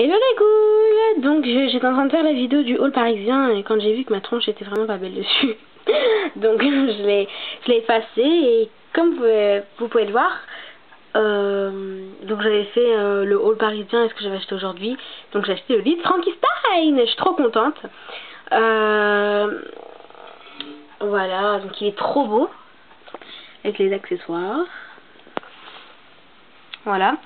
Hello les ghouls. Donc j'étais en train de faire la vidéo du haul parisien et quand j'ai vu que ma tronche était vraiment pas belle dessus, donc je l'ai effacée et comme vous pouvez le voir, donc j'avais fait le haul parisien et ce que j'avais acheté aujourd'hui. Donc j'ai acheté le lit de Frankenstein, je suis trop contente. Voilà, donc il est trop beau avec les accessoires. Voilà.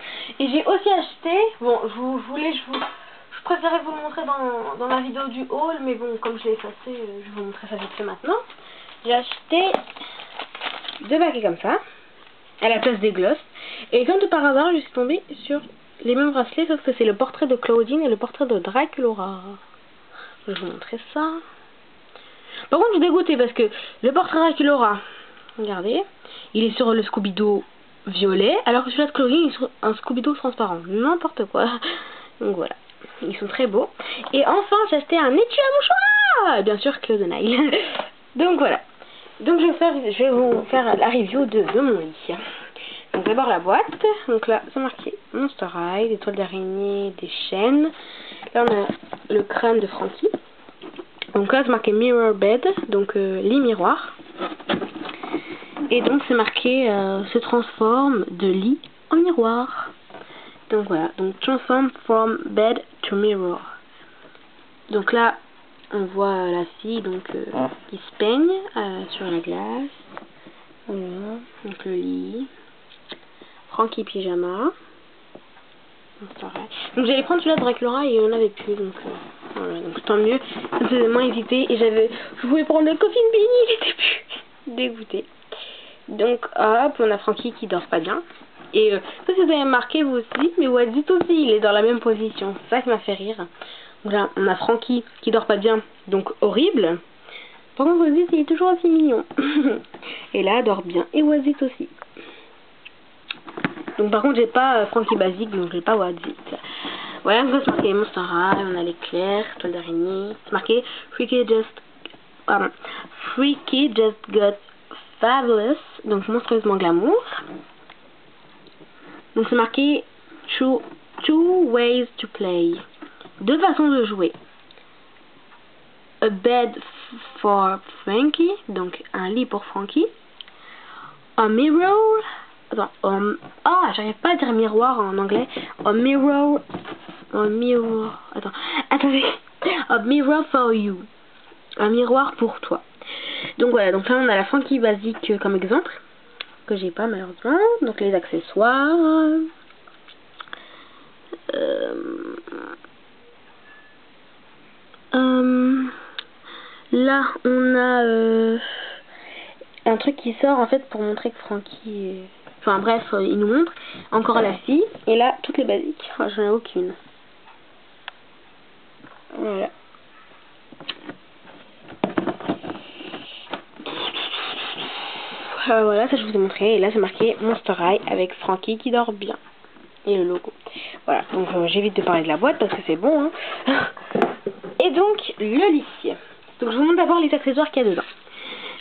Et j'ai aussi acheté, bon, je préférais vous le montrer dans la vidéo du haul, mais bon, comme je l'ai effacé, je vais vous montrer ça vite fait maintenant. J'ai acheté deux baguettes comme ça, à la place des glosses. Et comme de par hasard, je suis tombée sur les mêmes bracelets, sauf que c'est le portrait de Claudine et le portrait de Draculaura. Je vais vous montrer ça. Par contre, je suis dégoûtée parce que le portrait de Draculaura, regardez, il est sur le Scooby-Doo violet, alors que celui-là de Claudine est sur un Scooby-Doo transparent. N'importe quoi. Donc voilà. Ils sont très beaux. Et enfin, j'ai acheté un étui à mouchoir. Bien sûr, Close the Nile. Donc voilà. Donc je vais vous faire la review de mon lit. Donc d'abord la boîte. Donc là, c'est marqué Monster High, des toiles d'araignée, des chaînes. Là, on a le crâne de Frankie. Donc là, c'est marqué Mirror Bed, donc lit miroir. Et donc c'est marqué se transforme de lit en miroir. Donc voilà, donc transform from bed to mirror. Donc là on voit la fille donc qui se peigne sur la glace. Voilà, donc le lit. Frankie pyjama. Donc j'allais prendre celui-là de Draculaura et il n'y en avait plus, donc voilà, donc tant mieux. Ça me faisait moins hésiter et je voulais prendre le Coffin Beanie, il était plus dégoûté. Donc hop, on a Frankie qui dort pas bien. Et ça, vous avez remarqué vous aussi, mais Wazit aussi, il est dans la même position. C'est ça qui m'a fait rire. Donc là, on a Frankie qui dort pas bien, donc horrible. Par contre, Wazit, il est toujours aussi mignon. Et là, dort bien. Et Wazit aussi. Donc par contre, j'ai pas Frankie basique, donc j'ai pas Wazit. Voilà, donc ça, c'est marqué Monster High, on a l'éclair, toile d'araignée. C'est marqué Freaky just got fabulous, donc monstrueusement glamour. Donc c'est marqué two ways to play. Deux façons de jouer. A bed for Frankie, donc un lit pour Frankie. A mirror. Attends, j'arrive pas à dire miroir en anglais. A mirror. Attendez. A mirror for you. Un miroir pour toi. Donc voilà, donc là on a la Frankie basique comme exemple, que j'ai pas malheureusement. Donc les accessoires. Là on a un truc qui sort en fait pour montrer que Frankie enfin bref, il nous montre encore la fille. Et là toutes les basiques, j'en ai aucune. Voilà. Voilà, ça je vous ai montré. Et là c'est marqué Monster High avec Frankie qui dort bien. Et le logo. Voilà, donc j'évite de parler de la boîte parce que c'est bon, hein. Et donc le lit. Donc je vous montre d'abord les accessoires qu'il y a dedans.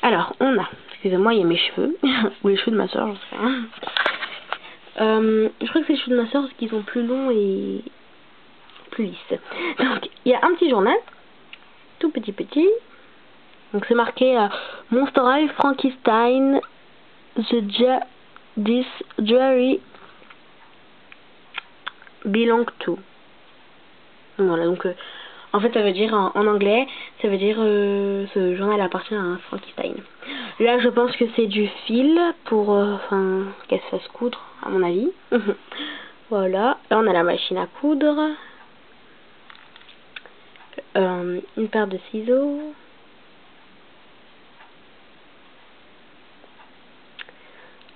Alors on a, excusez-moi, il y a mes cheveux ou les cheveux de ma soeur, j'en sais rien. Je crois que c'est les cheveux de ma soeur parce qu'ils sont plus longs et plus lisses. Donc il y a un petit journal, tout petit. Donc c'est marqué Monster High Frankenstein this jewelry belong to. Voilà, donc en fait ça veut dire en anglais, ça veut dire ce journal appartient à Frankenstein. Là je pense que c'est du fil pour qu'elle se fasse coudre à mon avis. Voilà, là on a la machine à coudre, une paire de ciseaux,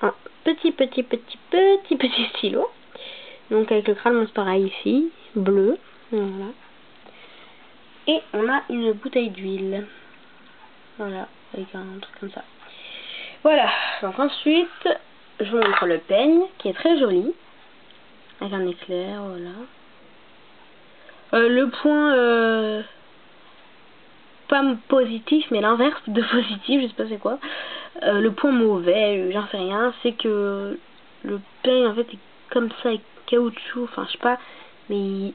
un petit stylo, donc avec le crâne Monster High ici, bleu, voilà. Et on a une bouteille d'huile, voilà, avec un truc comme ça. Voilà, donc ensuite je vous montre le peigne qui est très joli, avec un éclair, voilà. Le point pas positif mais l'inverse de positif, je sais pas c'est quoi. Le point mauvais, j'en sais rien, c'est que le peigne en fait est comme ça avec caoutchouc, enfin je sais pas, mais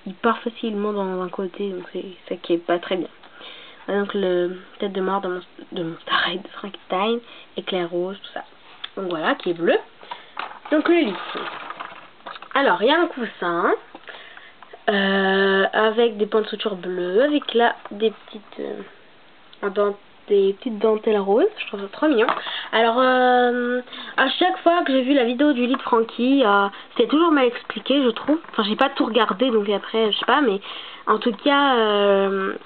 il part facilement dans un côté, donc c'est ça qui est pas très bien. Donc le tête de mort de Monster High de Frankenstein, éclair rose, tout ça. Donc voilà, qui est bleu. Donc le lit. Alors il y a un coussin avec des points de suture bleus, avec là des petites dentelles roses. Je trouve ça trop mignon. Alors à chaque fois que j'ai vu la vidéo du lit de Frankie, c'était toujours mal expliqué, je trouve. Enfin, j'ai pas tout regardé, donc après je sais pas, mais en tout cas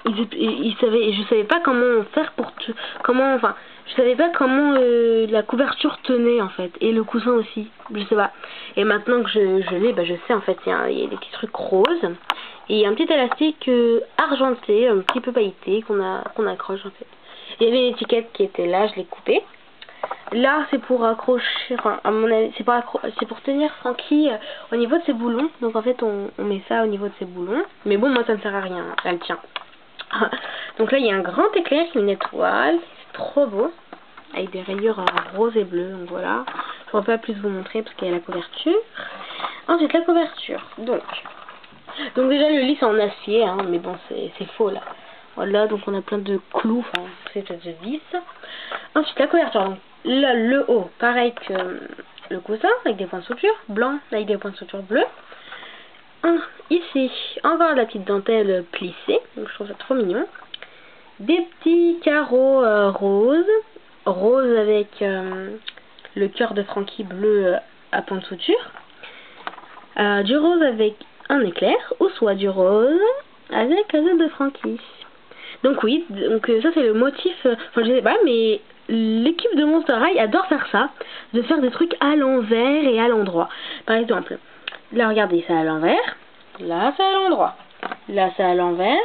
je savais pas comment faire pour je savais pas comment la couverture tenait en fait, et le coussin aussi, je sais pas. Et maintenant que je l'ai, bah je sais en fait, il y a des petits trucs roses et il y a un petit élastique argenté, un petit peu pailleté qu'on accroche en fait. Il y avait une étiquette qui était là, je l'ai coupée. Là c'est pour accrocher, enfin à mon avis c'est pour tenir Frankie au niveau de ses boulons. Donc en fait on met ça au niveau de ses boulons. Mais bon, moi ça ne sert à rien, elle tient. Donc là il y a un grand éclair, une étoile, c'est trop beau, avec des rayures rose et bleu. Donc voilà, je ne pourrais pas plus vous montrer parce qu'il y a la couverture. Ensuite la couverture, donc déjà le lit c'est en acier, hein, mais bon c'est faux là. Voilà, donc on a plein de clous, enfin c'est peut-être de vis. Ensuite la couverture, donc là le haut pareil que le coussin, avec des points de suture blancs avec des points de suture bleus. Ici encore de la petite dentelle plissée, donc je trouve ça trop mignon. Des petits carreaux roses avec le cœur de Frankie bleu à point de suture. Du rose avec un éclair, ou soit du rose avec la tête de Frankie. Donc oui, donc ça c'est le motif, enfin je sais pas, mais l'équipe de Monster High adore faire ça, de faire des trucs à l'envers et à l'endroit. Par exemple, là regardez, c'est à l'envers, là c'est à l'endroit, là c'est à l'envers,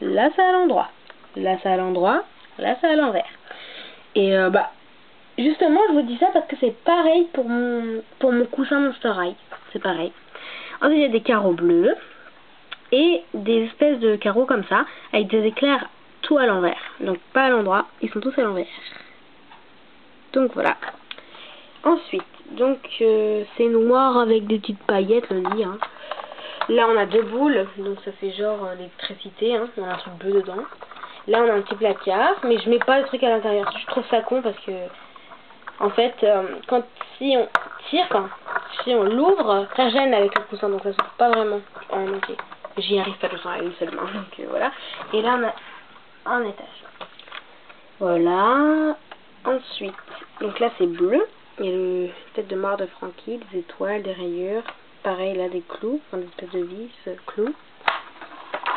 là c'est à l'endroit, là c'est à l'endroit, là c'est à l'envers. Et bah justement je vous dis ça parce que c'est pareil pour mon coussin Monster High, c'est pareil. Ensuite il y a des carreaux bleus et des espèces de carreaux comme ça avec des éclairs tout à l'envers, donc pas à l'endroit, ils sont tous à l'envers. Donc voilà. Ensuite, donc c'est noir avec des petites paillettes le lit, hein. Là on a deux boules, donc ça fait genre l'électricité, hein. On a un truc bleu dedans. Là on a un petit placard, mais je mets pas le truc à l'intérieur. Je trouve ça con parce que en fait si on tire, si on l'ouvre, ça gêne avec le coussin, donc ça se trouve pas vraiment en entier. J'y arrive pas tout le temps avec une seule main, donc voilà. Et là on a un étage. Voilà. Ensuite, donc là c'est bleu. Il y a le tête de mort de Frankie, des étoiles, des rayures. Pareil là des clous, enfin des espèces de vis, clous.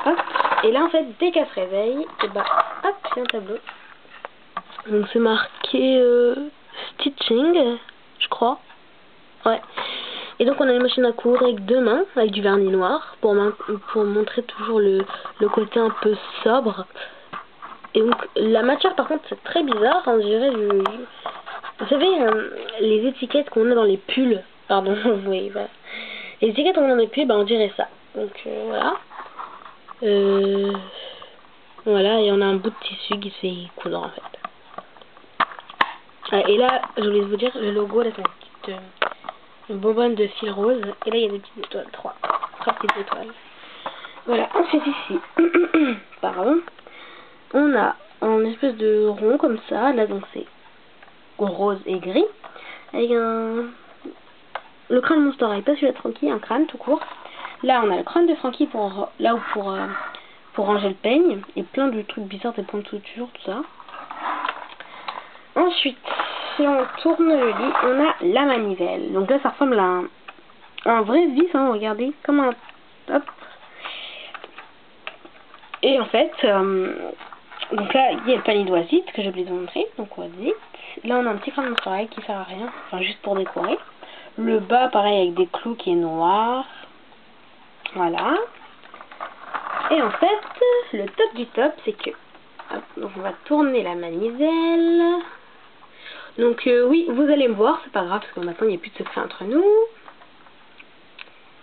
Hop. Et là en fait dès qu'elle se réveille, et bah hop, il y a un tableau. Donc c'est marqué stitching, je crois. Ouais. Et donc on a une machine à coudre avec deux mains, avec du vernis noir, pour montrer toujours le côté un peu sobre. Et donc la matière par contre c'est très bizarre, on dirait vous savez les étiquettes qu'on a dans les pulls, pardon, oui, voilà. Les étiquettes qu'on a dans les pulls, bah on dirait ça. Donc voilà. Voilà, et on a un bout de tissu qui se fait coudre en fait. Et là, je voulais vous dire, le logo, là c'est une bonbonne de fil rose, et là il y a des petites étoiles, trois petites étoiles. Voilà, ensuite ici, pardon. On a un espèce de rond comme ça, là donc c'est rose et gris, avec le crâne de Monster High, pas celui de Frankie, un crâne tout court. Là on a le crâne de Frankie pour ranger le peigne, et plein de trucs bizarres, des points de suture, tout ça. Ensuite, si on tourne le lit, on a la manivelle. Donc là ça ressemble à un vrai vis, hein, regardez, comme un... Hop. Et en fait... donc là, il y a le panier d'oisite que j'ai oublié de vous montrer. Donc oisite. Là, on a un petit crâne de Monster High qui sert à rien. Enfin, juste pour décorer. Le bas, pareil, avec des clous qui est noir. Voilà. Et en fait, le top du top, c'est que... Hop, donc on va tourner la manivelle. Donc oui, vous allez me voir. C'est pas grave, parce que maintenant, il n'y a plus de secret entre nous.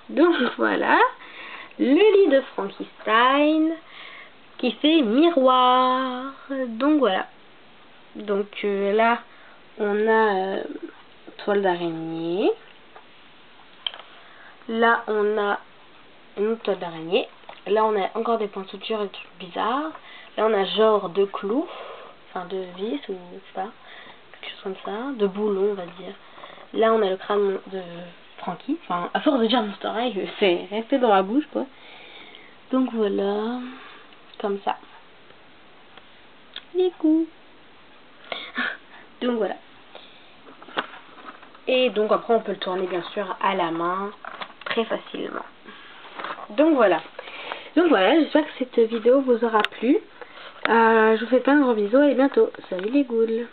Donc voilà. Le lit de Frankenstein qui fait miroir. Donc voilà. Donc là on a toile d'araignée. Là on a une autre toile d'araignée. Là on a encore des points de suture et des trucs bizarres. Là on a genre 2 clous, enfin 2 vis ou je sais pas, quelque chose comme ça, 2 boulons on va dire. Là on a le crâne de Frankie, enfin à force de dire Monster High, c'est resté dans ma bouche quoi. Donc voilà, comme ça. Les coups. Donc voilà. Et donc après on peut le tourner bien sûr à la main très facilement. Donc voilà. J'espère que cette vidéo vous aura plu. Je vous fais plein de gros bisous et à bientôt. Salut les ghouls.